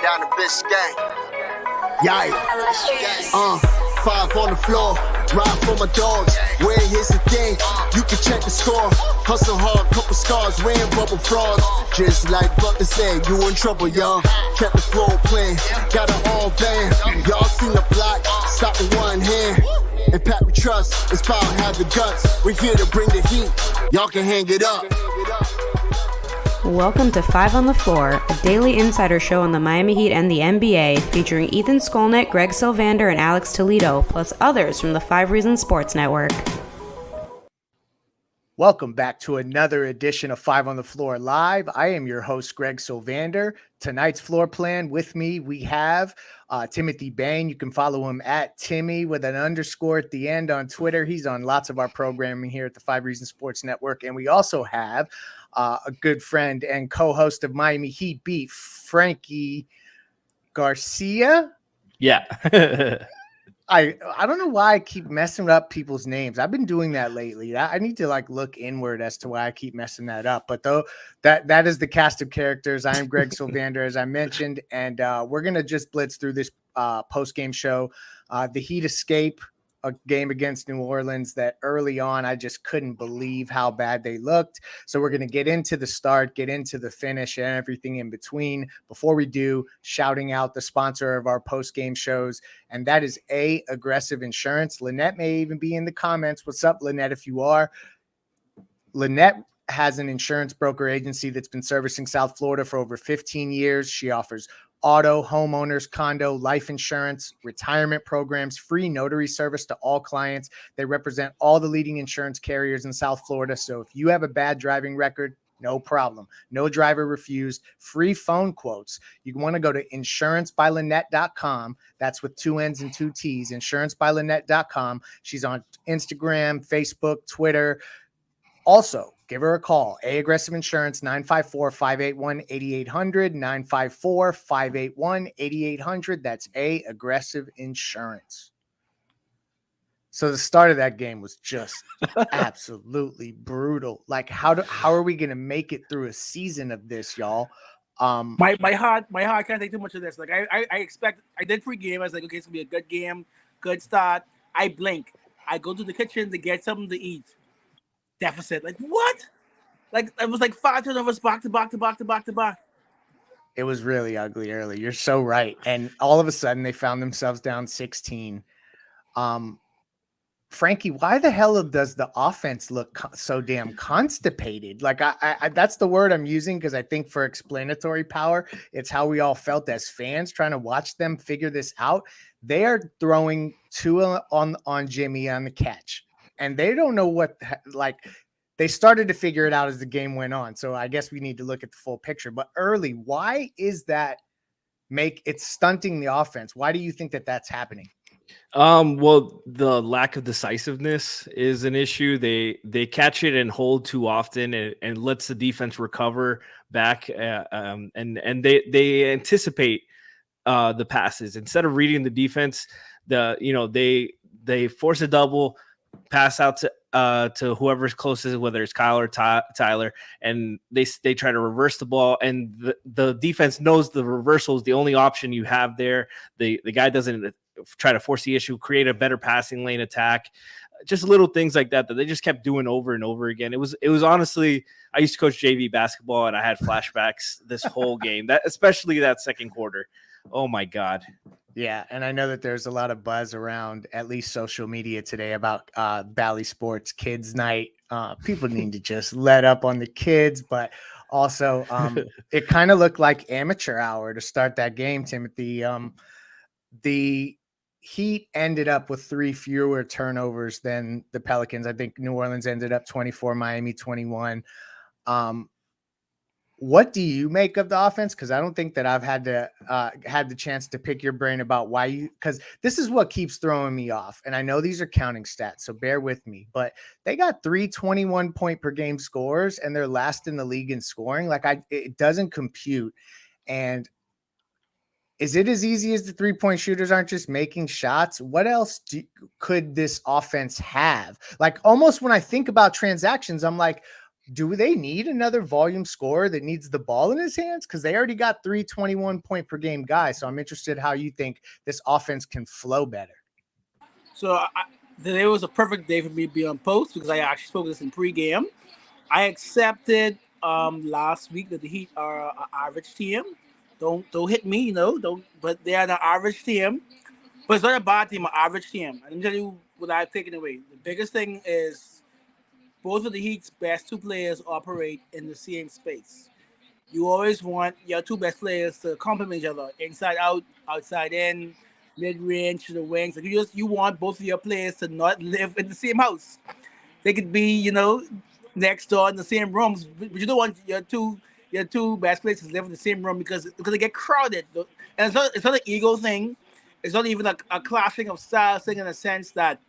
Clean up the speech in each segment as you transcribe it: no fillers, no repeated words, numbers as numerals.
down to Biscayne. Yikes. 5 on the floor, ride for my dogs. Where here's the thing, you can check the score. Hustle hard, couple scars, wearing bubble frogs. Just like Butler said, you in trouble, y'all. Kept the floor playing, got it all banned. Y'all seen the block, stop with one hand. And Pat we trust, it's power, have the guts. We're here to bring the heat, y'all can hang it up. Welcome to 5 on the Floor, a daily insider show on the Miami Heat and the NBA, featuring Ethan Skolnick, Greg Sylvander, and Alex Toledo, plus others from the 5 Reasons Sports Network. Welcome back to another edition of 5 on the Floor Live. I am your host, Greg Sylvander. Tonight's floor plan with me, we have Timothy Bain. You can follow him at Timmy with an underscore at the end on Twitter. He's on lots of our programming here at the 5 Reasons Sports Network. And we also have a good friend and co-host of Miami Heat Beat, Frankie Garcia. Yeah. I don't know why I keep messing up people's names. I've been doing that lately. I need to look inward as to why I keep messing that up. But though that is the cast of characters. I am Greg Sylvander, as I mentioned, and we're gonna just blitz through this post-game show. The Heat escape a game against New Orleans that early on I just couldn't believe how bad they looked. So we're going to get into the start, get into the finish, and everything in between. Before we do, shouting out the sponsor of our post-game shows, and that is Aggressive Insurance. Lynette may even be in the comments. What's up, Lynette, if you are? Lynette has an insurance broker agency that's been servicing South Florida for over 15 years. She offers auto, homeowners, condo, life insurance, retirement programs, free notary service to all clients. They represent all the leading insurance carriers in South Florida. So if you have a bad driving record, no problem. No driver refused. Free phone quotes. You want to go to insurancebylynette.com. That's with 2 N's and 2 T's. Insurancebylynette.com. She's on Instagram, Facebook, Twitter. Also, give her a call. Aggressive Insurance, 954-581-8800, 954-581-8800. That's Aggressive Insurance. So the start of that game was just absolutely brutal. How are we going to make it through a season of this, y'all? My heart can't take too much of this. I expect, I did pregame. I was like, okay, it's going to be a good game, good start. I blink. I go to the kitchen to get something to eat. Deficit. What? It was 5 turnovers back to back. It was really ugly early. You're so right. And all of a sudden they found themselves down 16. Frankie, why the hell does the offense look so damn constipated? I that's the word I'm using because I think for explanatory power, it's how we all felt as fans trying to watch them figure this out. They are throwing 2 on Jimmy on the catch. And they don't know what, they started to figure it out as the game went on. So I guess we need to look at the full picture. But early, why is that it's stunting the offense? Why do you think that that's happening? Well, the lack of decisiveness is an issue. They catch it and hold too often and lets the defense recover back. And they anticipate the passes instead of reading the defense. They force a double, pass out to whoever's closest, whether it's Kyle or Tyler, and they try to reverse the ball, and the defense knows the reversal is the only option you have there. The guy doesn't try to force the issue, create a better passing lane attack, just little things like that they just kept doing over and over again. It was honestly, I used to coach JV basketball, and I had flashbacks this whole game, especially that second quarter. Oh my God. Yeah, and I know that there's a lot of buzz around at least social media today about Bally Sports Kids Night. People need to just let up on the kids, but also it kind of looked like amateur hour to start that game, Timothy. The Heat ended up with 3 fewer turnovers than the Pelicans. I think New Orleans ended up 24, Miami 21. What do you make of the offense? Because I don't think that I've had the chance to pick your brain about why because this is what keeps throwing me off. And I know these are counting stats, so bear with me. But they got 3 21-point per game scores, and they're last in the league in scoring. It doesn't compute. And is it as easy as the 3-point shooters aren't just making shots? What else could this offense have? Almost when I think about transactions, I'm like, do they need another volume scorer that needs the ball in his hands? Because they already got 3 21-point per game guys. So I'm interested how you think this offense can flow better. So today was a perfect day for me to be on post because I actually spoke this in pregame. I accepted last week that the Heat are an average team. Don't hit me, don't. But they are the average team. But it's not a bad team, an average team. And let me tell you what I've taken away. The biggest thing is both of the Heat's best two players operate in the same space. You always want your two best players to complement each other, inside out, outside in, mid range to the wings. Like you want both of your players to not live in the same house. They could be, next door in the same rooms, but you don't want your two best players to live in the same room because they get crowded. And it's not an ego thing. It's not even a clashing of styles thing in a sense that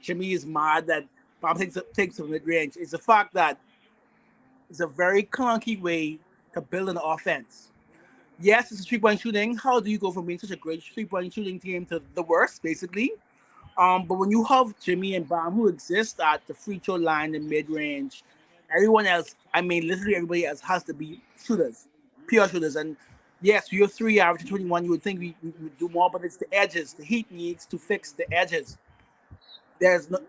Jimmy is mad that Bob takes a mid range. It's the fact that it's a very clunky way to build an offense. Yes, it's a 3-point shooting. How do you go from being such a great 3-point shooting team to the worst, basically? But when you have Jimmy and Bam who exist at the free throw line in mid range, everyone else, literally everybody else has to be shooters, pure shooters. And yes, you have 3 average 21. You would think we would do more, but it's the edges. The Heat needs to fix the edges. There's no,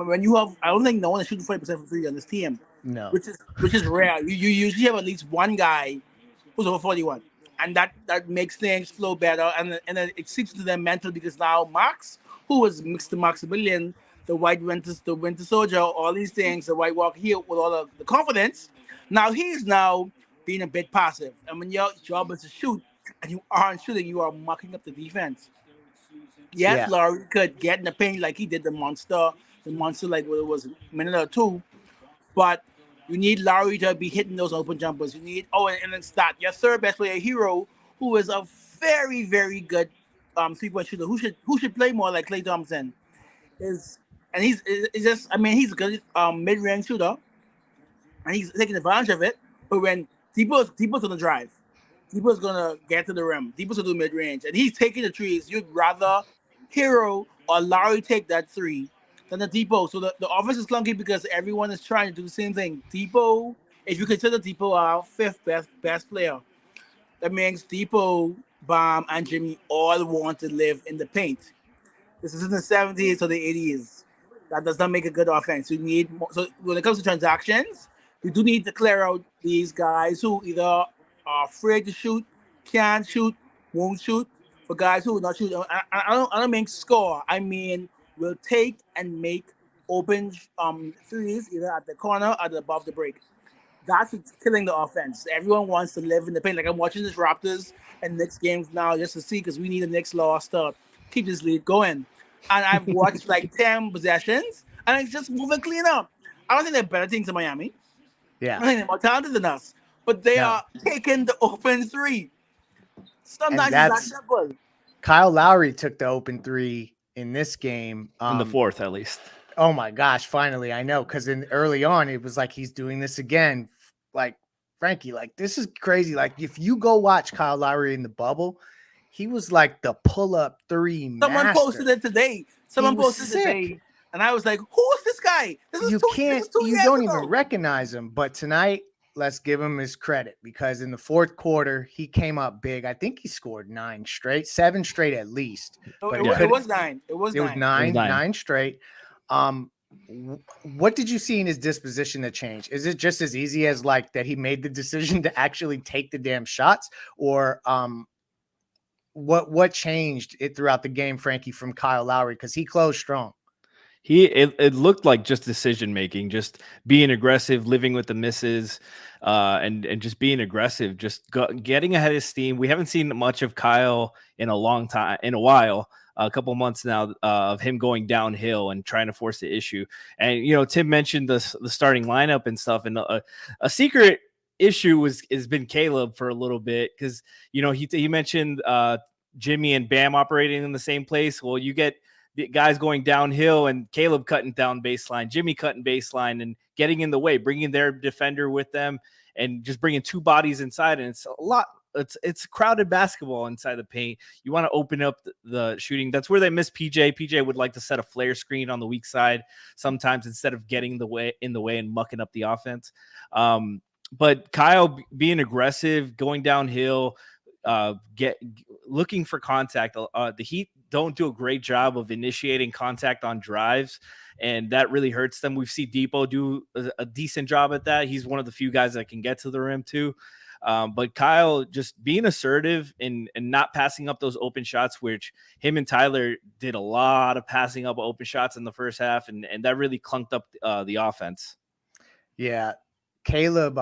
when you have, I don't think no one is shooting 40% from 3 on this team. No. Which is rare. You usually have at least one guy who's over 41, and that makes things flow better, and it seeps to their mental because now Max, who was Mr. Maximilian, the Winter Soldier, all these things, the White Walker here with all of the confidence, now he's being a bit passive, and when your job is to shoot and you aren't shooting, you are mucking up the defense. Yes, Yeah. Lowry could get in the paint like he did the monster like what it was a minute or two. But you need Lowry to be hitting those open jumpers. You need and then start your third best player, Hero, who is a very, very good 3-point shooter. Who should play more like Klay Thompson he's just he's a good mid range shooter and he's taking advantage of it. But when Depot's gonna drive, Depot's gonna get to the rim, Depot's gonna do mid range, and he's taking the threes. You'd rather Hero or Lowry take that 3 than the Depot. So the offense is clunky because everyone is trying to do the same thing. Depot, if you consider Depot our 5th best player, that means Depot, Bam, and Jimmy all want to live in the paint. This is in the 70s or the 80s. That does not make a good offense. You need more. So when it comes to transactions, you do need to clear out these guys who either are afraid to shoot, can't shoot, won't shoot. For guys who will not shoot, I don't mean score. I mean will take and make open threes either at the corner or above the break. That's what's killing the offense. Everyone wants to live in the paint. Like I'm watching this Raptors and Knicks games now just to see because we need the Knicks loss to keep this lead going. And I've watched like 10 possessions and it's just moving clean up. I don't think they're better teams than Miami. Yeah. I think they're more talented than us. But they are taking the open 3. Sometimes it's that simple. Kyle Lowry took the open 3 in this game. In the 4th, at least. Oh my gosh, finally, I know. Because early on, it was like he's doing this again. Like, Frankie, like, this is crazy. Like, if you go watch Kyle Lowry in the bubble, he was like the pull-up 3 Someone master. posted it today. And I was like, who is this guy? You don't even recognize him. But tonight, let's give him his credit because in the 4th quarter, he came up big. I think he scored 7 straight at least. It was 9. It was 9 straight. What did you see in his disposition that changed? Is it just as easy as like that he made the decision to actually take the damn shots, or what changed it throughout the game, Frankie, from Kyle Lowry? Because he closed strong. It looked like just decision making, just being aggressive, living with the misses, and just being aggressive, just getting ahead of steam. We haven't seen much of Kyle in a while. A couple months now of him going downhill and trying to force the issue. And Tim mentioned the starting lineup and stuff, and a secret issue has been Caleb for a little bit because he mentioned Jimmy and Bam operating in the same place. Well, you get the guys going downhill and Caleb cutting down baseline, Jimmy cutting baseline and getting in the way, bringing their defender with them and just bringing 2 bodies inside. And it's a lot it's crowded basketball inside the paint. You want to open up the shooting. That's where they miss PJ. PJ would like to set a flare screen on the weak side sometimes instead of getting in the way and mucking up the offense. But Kyle being aggressive, going downhill, looking for contact. The Heat don't do a great job of initiating contact on drives, and that really hurts them. We've seen Depot do a decent job at that. He's one of the few guys that can get to the rim too. But Kyle just being assertive and not passing up those open shots, which him and Tyler did a lot of passing up open shots in the first half, and that really clunked up the offense. Yeah, Caleb,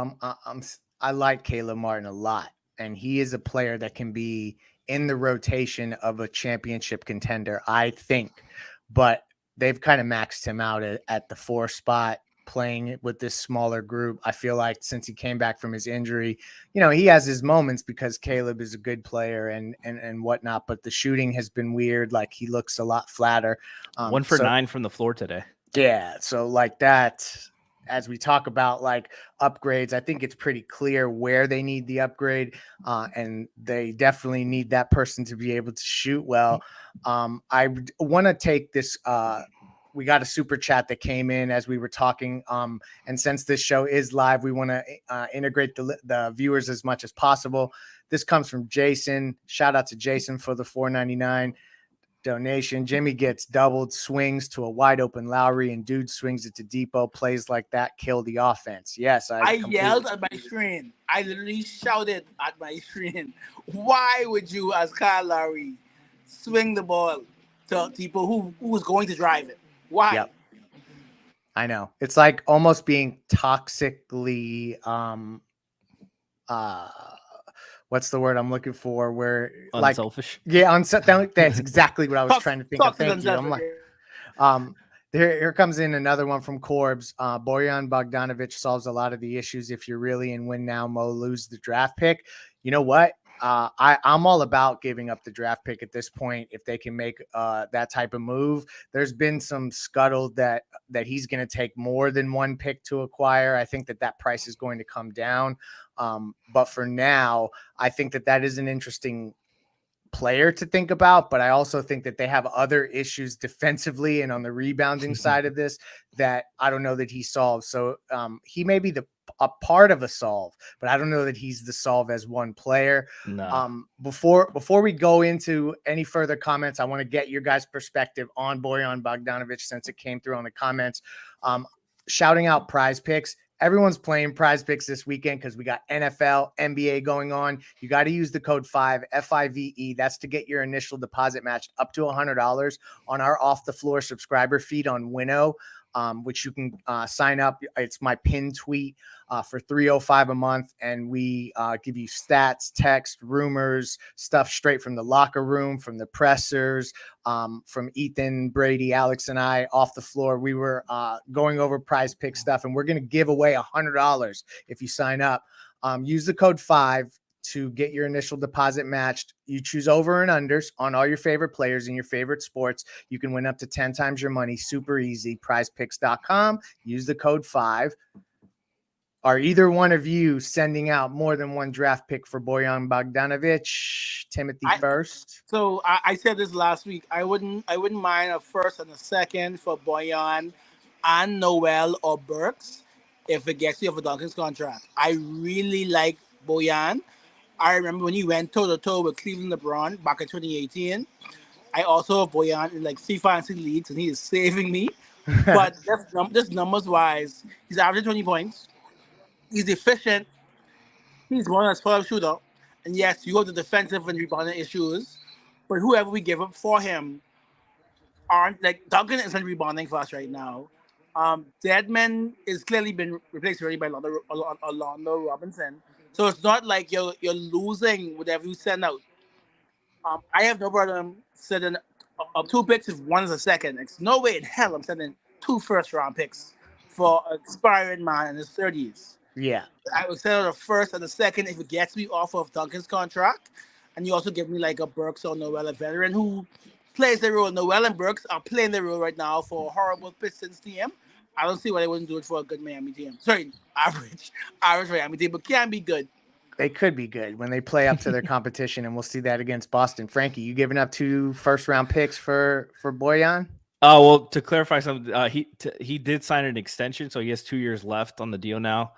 I like Caleb Martin a lot, and he is a player that can be in the rotation of a championship contender, I think. But they've kind of maxed him out at the 4 spot, playing with this smaller group. I feel like since he came back from his injury, he has his moments because Caleb is a good player and whatnot, but the shooting has been weird. Like, he looks a lot flatter. 1 for 9 from the floor today. Yeah. So like that, as we talk about like upgrades, I think it's pretty clear where they need the upgrade, and they definitely need that person to be able to shoot well. I want to take this. We got a super chat that came in as we were talking, and since this show is live, we want to integrate the viewers as much as possible. This comes from Jason. Shout out to Jason for the $4.99 donation. Jimmy gets doubled, swings to a wide open Lowry, and dude swings it to Depot. Plays like that kill the offense. Yes, I yelled at my screen. I literally shouted at my screen. Why would you, as Kyle Lowry, swing the ball to people who was going to drive it? Why? Yep. I know. It's like almost being toxically what's the word I'm looking for? Where unselfish. That's exactly what I was trying to think of. Thank you. I'm like, here comes in another one from Corbs. Bojan Bogdanovic solves a lot of the issues. If you're really in win now mode, lose the draft pick. You know what? I'm all about giving up the draft pick at this point if they can make that type of move. There's been some scuttle that he's going to take more than 1 pick to acquire. I think that price is going to come down. But for now, I think that is an interesting player to think about, but I also think that they have other issues defensively and on the rebounding side of this that I don't know that he solves. So he may be a part of a solve, but I don't know that he's the solve as one player. No. Before we go into any further comments, I want to get your guys' perspective on Bojan Bogdanovic since it came through on the comments. Shouting out Prize Picks. Everyone's playing Prize Picks this weekend because we got NFL, NBA going on. You got to use the code 5, FIVE. That's to get your initial deposit matched up to $100 on our Off the Floor subscriber feed on Winnow, which you can sign up. It's my pinned tweet for $305 a month, and we give you stats, text, rumors, stuff straight from the locker room, from the pressers, from Ethan, Brady, Alex, and I off the floor. We were going over Prize Pick stuff, and we're going to give away $100 if you sign up. Use the code 5 to get your initial deposit matched. You choose over and unders on all your favorite players in your favorite sports. You can win up to 10 times your money. Super easy. PrizePicks.com. Use the code 5. Are either one of you sending out more than 1 draft pick for Bojan Bogdanovic? Timothy first. So I said this last week. I wouldn't mind a first and a second for Bojan and Noel or Burks if it gets you off a Duncan's contract. I really like Bojan. I remember when he went toe-to-toe with Cleveland LeBron back in 2018. I also have Bojan in like 3 fantasy leagues, and he is saving me. But just numbers-wise, he's averaging 20 points. He's efficient. He's one that's full shooter. And yes, you go to defensive and rebounding issues, but whoever we give up for him aren't like Duncan isn't rebounding for us right now. Deadman is clearly been replaced already by Orlando Robinson. So it's not like you're losing whatever you send out. I have no problem sending up 2 picks if one is a second. It's no way in hell I'm sending 2 first-round picks for an expiring man in his 30s. Yeah. I would send out a first and a second if it gets me off of Duncan's contract. And you also give me like a Burks or Noel, a veteran who plays the role. Noel and Burks are playing the role right now for a horrible Pistons team. I don't see why they wouldn't do it for a good Miami team. Sorry, average Miami team, but can be good. They could be good when they play up to their competition, and we'll see that against Boston. Frankie, you giving up 2 first-round picks for Bojan? Oh, well, to clarify something, he did sign an extension, so he has 2 years left on the deal now.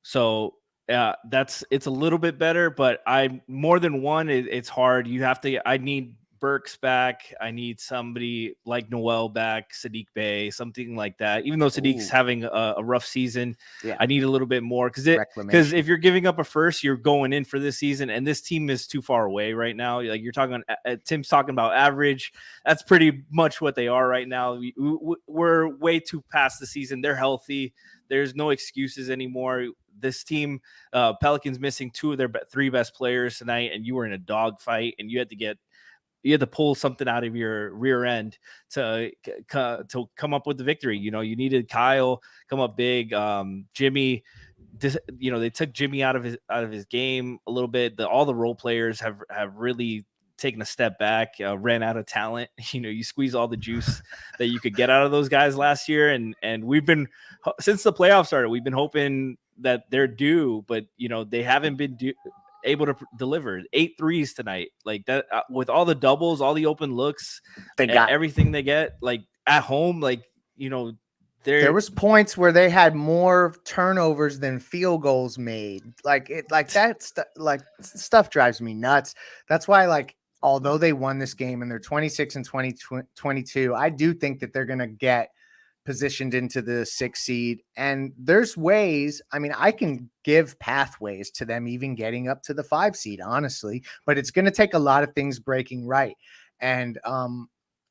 So it's a little bit better, but I more than one. It's hard. I need Burks back. I need somebody like Noel back, Sadiq Bey, something like that. Even though Sadiq's having a rough season, I need a little bit more because if you're giving up a first, you're going in for this season, and this team is too far away right now. Like you're talking, Tim's talking about average. That's pretty much what they are right now. We're way too past the season. They're healthy. There's no excuses anymore. This team, Pelicans missing 2 of their 3 best players tonight, and you were in a dogfight, and you had to pull something out of your rear end to come up with the victory. You needed Kyle come up big. Jimmy, they took Jimmy out of his game a little bit. All the role players have really taken a step back, ran out of talent. You squeeze all the juice that you could get out of those guys last year. And we've been, since the playoffs started, we've been hoping that they're due, but they haven't been able to deliver 8 threes tonight like that, with all the doubles, all the open looks, they got everything they get like at home. Like, there was points where they had more turnovers than field goals made. Stuff drives me nuts. That's why, although they won this game and they're 26 and 22, I do think that they're going to get positioned into the 6th seed. And there's ways, I can give pathways to them even getting up to the 5 seed, honestly, but it's going to take a lot of things breaking right. And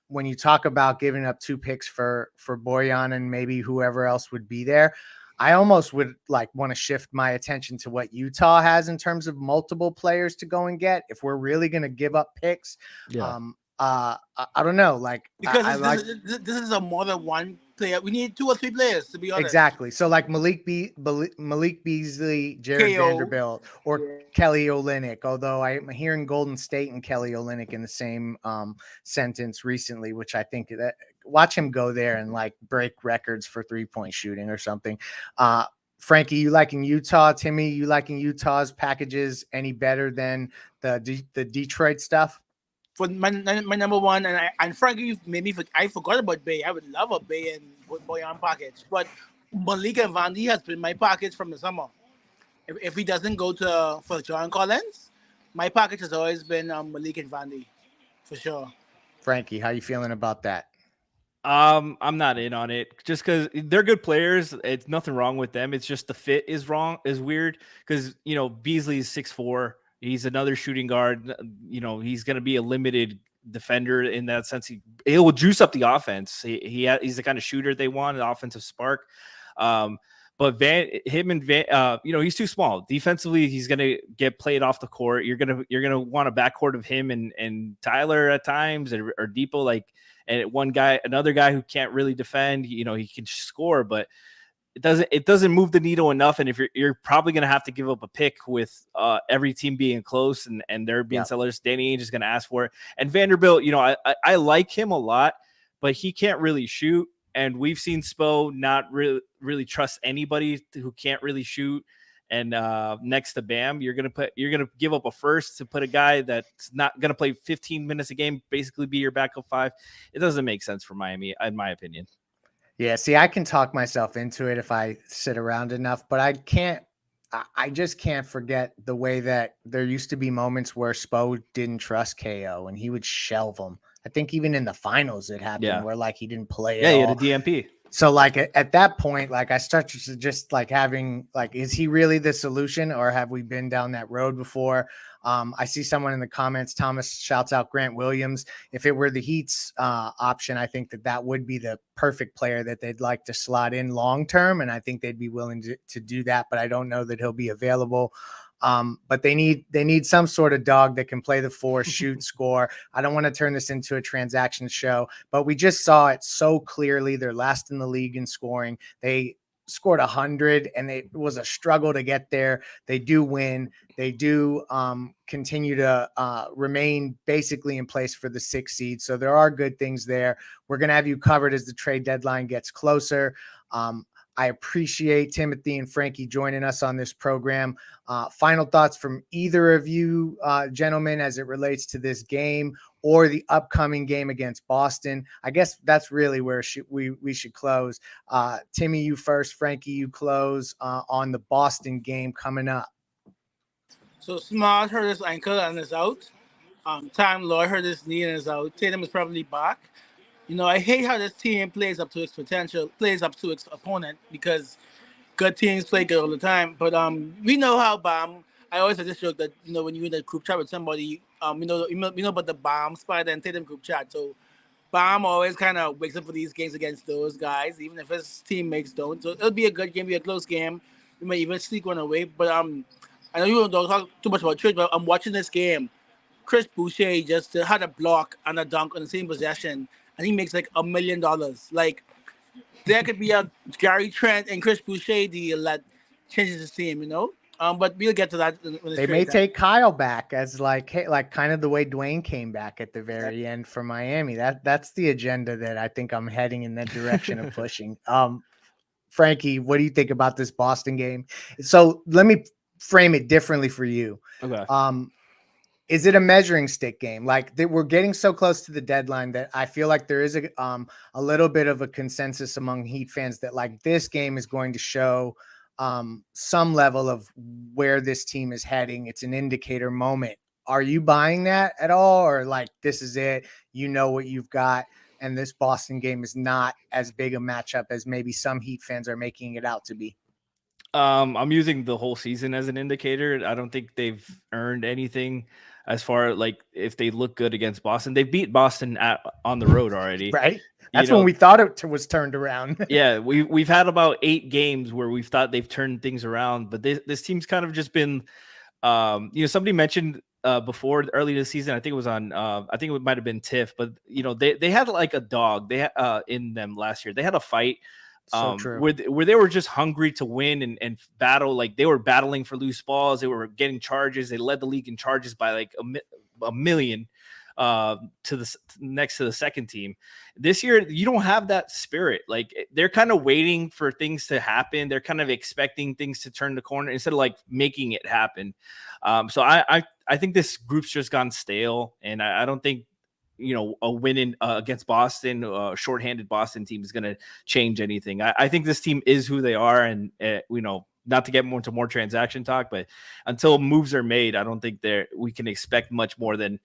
when you talk about giving up 2 picks for Bojan and maybe whoever else would be there, I almost would want to shift my attention to what Utah has in terms of multiple players to go and get. If we're really going to give up picks, I don't know. Because this is a more than one player. We need 2 or 3 players, to be honest. Exactly. So Malik Beasley, Jared Vanderbilt, or Kelly Olynyk. Although I'm hearing Golden State and Kelly Olynyk in the same sentence recently, which I think that watch him go there and break records for 3-point shooting or something. Frankie, you liking Utah? Timmy, you liking Utah's packages any better than the Detroit stuff? For my number one, and Frankie, maybe I forgot about Bay. I would love a Bay and Bojan package, but Malik and Vandy has been my package from the summer. If he doesn't go for John Collins, my package has always been Malik and Vandy, for sure. Frankie, how you feeling about that? I'm not in on it just because they're good players. It's nothing wrong with them. It's just the fit is weird because Beasley is 6'4". He's another shooting guard. He's going to be a limited defender in that sense. He will juice up the offense. He's the kind of shooter they want, an offensive spark. But he's too small. Defensively, he's going to get played off the court. You're going to want a backcourt of him and Tyler at times or Depot, and another guy who can't really defend. He can score, but it doesn't move the needle enough. And if you're probably going to have to give up a pick with every team being close and they're being sellers, Danny Ainge is going to ask for it. And Vanderbilt, I like him a lot, but he can't really shoot. And we've seen Spo not really trust anybody who can't really shoot. And next to Bam, you're gonna give up a first to put a guy that's not gonna play 15 minutes a game, basically be your backup 5. It doesn't make sense for Miami, in my opinion. Yeah, see, I can talk myself into it if I sit around enough, but I just can't forget the way that there used to be moments where Spo didn't trust KO and he would shelve him. I think even in the finals it happened where he didn't play at all. He had a DMP. So at that point, I started to just having is he really the solution or have we been down that road before? I see someone in the comments, Thomas shouts out Grant Williams. If it were the Heat's option, I think that would be the perfect player that they'd like to slot in long-term. And I think they'd be willing to do that, but I don't know that he'll be available. But they need some sort of dog that can play the 4, shoot, score. I don't want to turn this into a transaction show, but we just saw it so clearly. They're last in the league in scoring. They scored 100 and it was a struggle to get there. They do win. They do continue to remain basically in place for the 6th seed. So there are good things there. We're going to have you covered as the trade deadline gets closer. I appreciate Timothy and Frankie joining us on this program. Final thoughts from either of you gentlemen as it relates to this game or the upcoming game against Boston. I guess that's really where we should close. Timmy, you first. Frankie, you close on the Boston game coming up. So Smart hurt his ankle and is out. Time Lord hurt his knee and is out. Tatum is probably back. I hate how this team plays up to its potential, plays up to its opponent, because good teams play good all the time. But we know how Bam. I always have this joke that when you're in a group chat with somebody, you know about the Bam, Spider, and Tatum group chat. So Bam always kind of wakes up for these games against those guys, even if his teammates don't. So it'll be a good game, be a close game. We may even sneak one away. But I know you don't talk too much about trade, but I'm watching this game. Chris Boucher just had a block and a dunk on the same possession, and he makes like $1 million. Like, there could be a Gary Trent and Chris Boucher deal that changes his team, But we'll get to that when They may take Kyle back as like kind of the way Dwayne came back at the very end for Miami. That's the agenda that I think I'm heading in that direction of pushing. Frankie, what do you think about this Boston game? So let me frame it differently for you. Okay. Is it a measuring stick game? Like we're getting so close to the deadline that I feel like there is a little bit of a consensus among Heat fans that like this game is going to show some level of where this team is heading. It's an indicator moment. Are you buying that at all? Or like, this is it, what you've got. And this Boston game is not as big a matchup as maybe some Heat fans are making it out to be. I'm using the whole season as an indicator. I don't think they've earned anything as far like if they look good against Boston. They beat Boston on the road already. Right. That's when we thought it was turned around. Yeah. We've had about 8 games where we've thought they've turned things around, but this team's kind of just been, somebody mentioned before early this season, I think it was on, I think it might've been Tiff, but they had like a dog they had in them last year. They had a fight. So true. Where they were just hungry to win and battle. Like they were battling for loose balls. They were getting charges. They led the league in charges by like a million next to the second team. This year, you don't have that spirit. Like they're kind of waiting for things to happen. They're kind of expecting things to turn the corner instead of like making it happen. So I think this group's just gone stale, and I don't think a win against Boston, shorthanded Boston team is going to change anything. I think this team is who they are, and not to get into more transaction talk, but until moves are made, I don't think we can expect much more than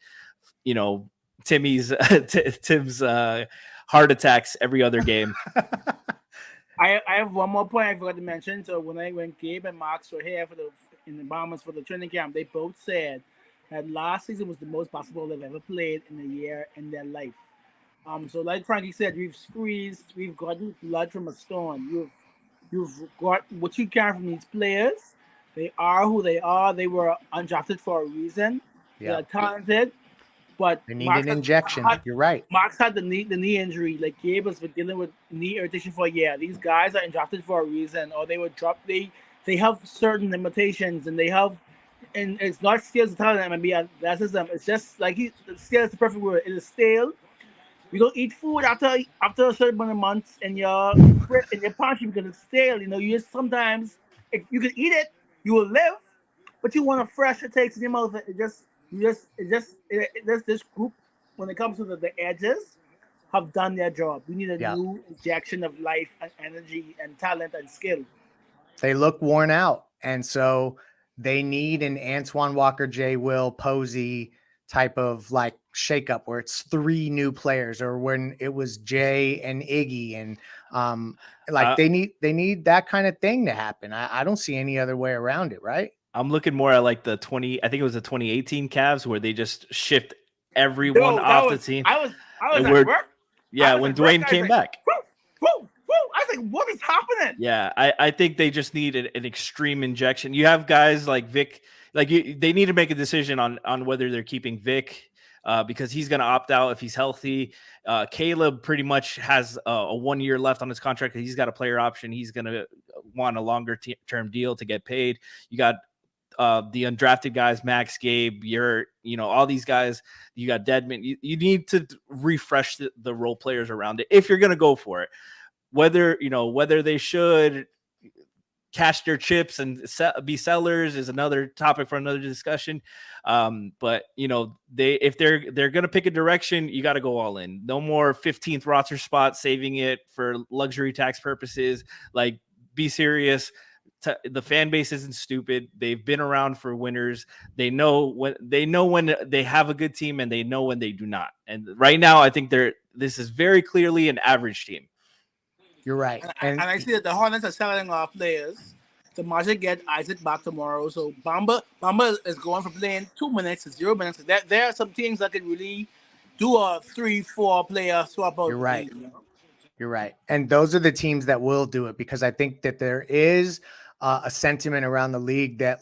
Tim's heart attacks every other game. I have one more point I forgot to mention. So when Gabe and Max were here in the Bombers for the training camp, they both said that last season was the most basketball they've ever played in a year in their life. So like Frankie said, we've gotten blood from a stone. You've got what you can from these players. They are who they are. They were undrafted for a reason. Yeah. They're talented, but they need an injection. You're right. Max had the knee injury. Like Gabe has been dealing with knee irritation for a year. These guys are undrafted for a reason, or they were dropped. They have certain limitations, and they have. And it's not skills and talent, maybe athleticism. It's just like scale is the perfect word. It is stale. You don't eat food after a certain amount of months in your pantry because it's stale. You just sometimes if you can eat it, you will live, but you want a fresh taste in your mouth. This group, when it comes to the edges, have done their job. We need a new injection of life and energy and talent and skill. They look worn out, and so they need an Antoine Walker, J. Will, Posey type of like shakeup where it's 3 new players, or when it was Jay and Iggy, and they need that kind of thing to happen. I don't see any other way around it, right? I'm looking more at like I think it was the 2018 Cavs where they just shift everyone off the team. I was at work. Yeah, when Dwayne came back. Woo! I was like, what is happening? Yeah, I think they just need an extreme injection. You have guys like Vic, they need to make a decision on whether they're keeping Vic because he's going to opt out if he's healthy. Caleb pretty much has a 1 year left on his contract. He's got a player option. He's going to want a longer term deal to get paid. You got the undrafted guys, Max, Gabe, all these guys. You got Deadman. You need to refresh the role players around it if you're going to go for it. whether they should cash their chips and be sellers is another topic for another discussion. But if they're going to pick a direction, you got to go all in. No more 15th roster spot, saving it for luxury tax purposes. Like, be serious. The fan base isn't stupid. They've been around for winners. They know when they have a good team, and they know when they do not. And right now, I think this is very clearly an average team. You're right. And I see that the Hornets are selling off players. The Magic get Isaac back tomorrow. So Bamba is going from playing 2 minutes to 0 minutes. There are some teams that can really do a 3-4 player swap out. You're right. You're right. And those are the teams that will do it, because I think that there is a sentiment around the league that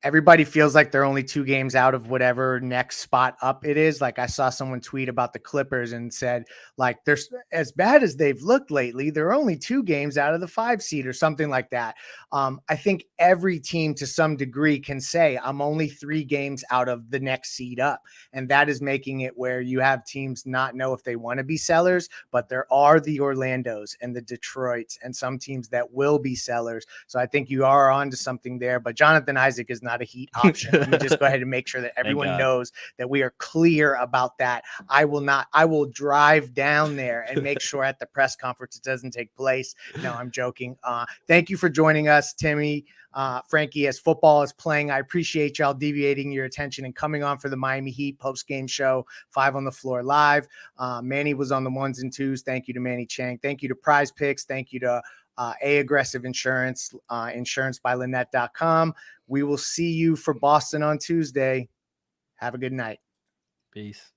everybody feels like they're only 2 games out of whatever next spot up it is. Like, I saw someone tweet about the Clippers and said, like, they're as bad as they've looked lately, they're only 2 games out of the 5 seed or something like that. I think every team to some degree can say, I'm only 3 games out of the next seed up. And that is making it where you have teams not know if they want to be sellers, but there are the Orlandos and the Detroits and some teams that will be sellers. So I think you are onto something there, but Jonathan Isaac is not a Heat option. Let me just go ahead and make sure that everyone knows that we are clear about that. I will drive down there and make sure at the press conference it doesn't take place. No, I'm joking. Thank you for joining us, Timmy. Frankie, as football is playing, I appreciate y'all deviating your attention and coming on for the Miami Heat post-game show, 5 on the Floor Live. Manny was on the 1s and 2s. Thank you to Manny Chang. Thank you to Prize Picks. Thank you to Aggressive Insurance, insurancebyLynette.com. We will see you for Boston on Tuesday. Have a good night. Peace.